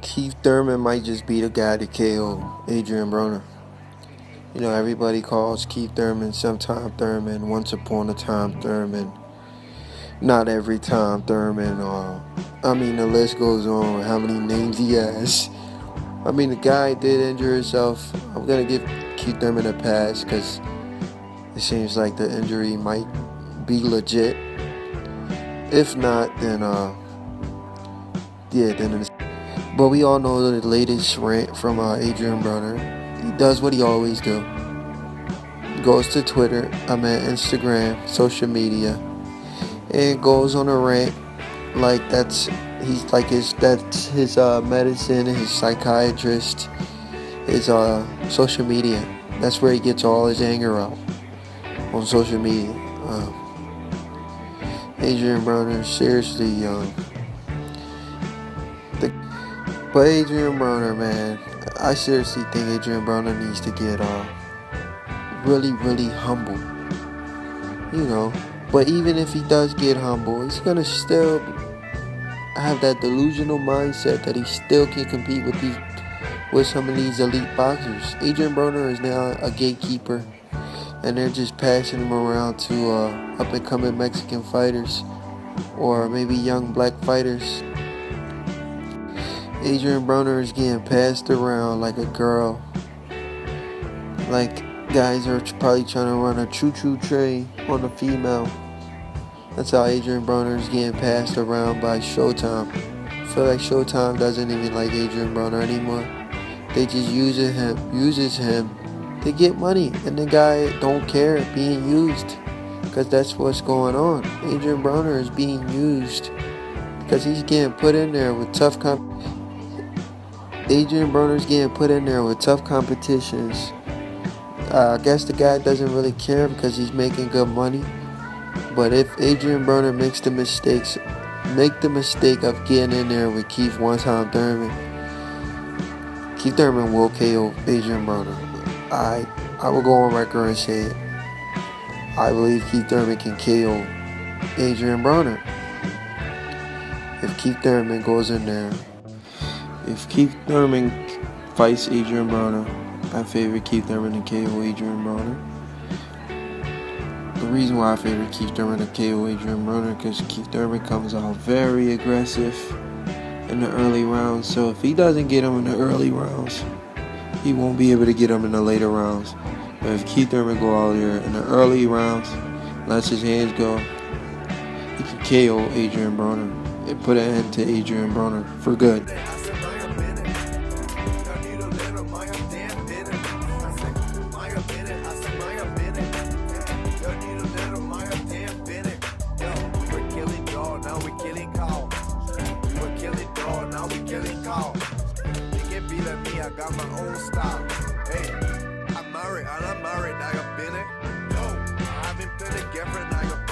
Keith Thurman might just be the guy to KO Adrien Broner. You know, everybody calls Keith Thurman sometime Thurman, once upon a time Thurman, not every time Thurman, the list goes on how many names he has. I mean, the guy did injure himself. I'm going to give Keith Thurman a pass because it seems like the injury might be legit. If not, then it's... But we all know the latest rant from Adrien Broner. He does what he always do. Goes to Twitter, Instagram, social media, and goes on a rant like that's his medicine, his psychiatrist, his social media. That's where he gets all his anger out, on social media. Adrien Broner, seriously, but Adrien Broner, man, I seriously think Adrien Broner needs to get really, really humble. You know, but even if he does get humble, he's gonna still have that delusional mindset that he still can compete with some of these elite boxers. Adrien Broner is now a gatekeeper, and they're just passing him around to up-and-coming Mexican fighters or maybe young black fighters. Adrien Broner is getting passed around like a girl. Like guys are probably trying to run a choo-choo train on a female. That's how Adrien Broner is getting passed around by Showtime. I feel like Showtime doesn't even like Adrien Broner anymore. They just uses him to get money, and the guy don't care being used, because that's what's going on. Adrien Broner is being used because he's getting put in there with tough Adrien Broner's getting put in there with tough competitions. I guess the guy doesn't really care because he's making good money. But if Adrien Broner makes the mistake of getting in there with Keith one-time Thurman, Keith Thurman will KO Adrien Broner. I will go on record and say it. I believe Keith Thurman can KO Adrien Broner. If Keith Thurman goes in there, if Keith Thurman fights Adrien Broner, I favor Keith Thurman to KO Adrien Broner. The reason why I favor Keith Thurman to KO Adrien Broner because Keith Thurman comes out very aggressive in the early rounds. So if he doesn't get him in the early rounds, he won't be able to get him in the later rounds. But if Keith Thurman go out there in the early rounds, lets his hands go, he can KO Adrien Broner and put an end to Adrien Broner for good. I got my own style. Hey, I'm married, I got been it. No, I haven't been a girlfriend, I got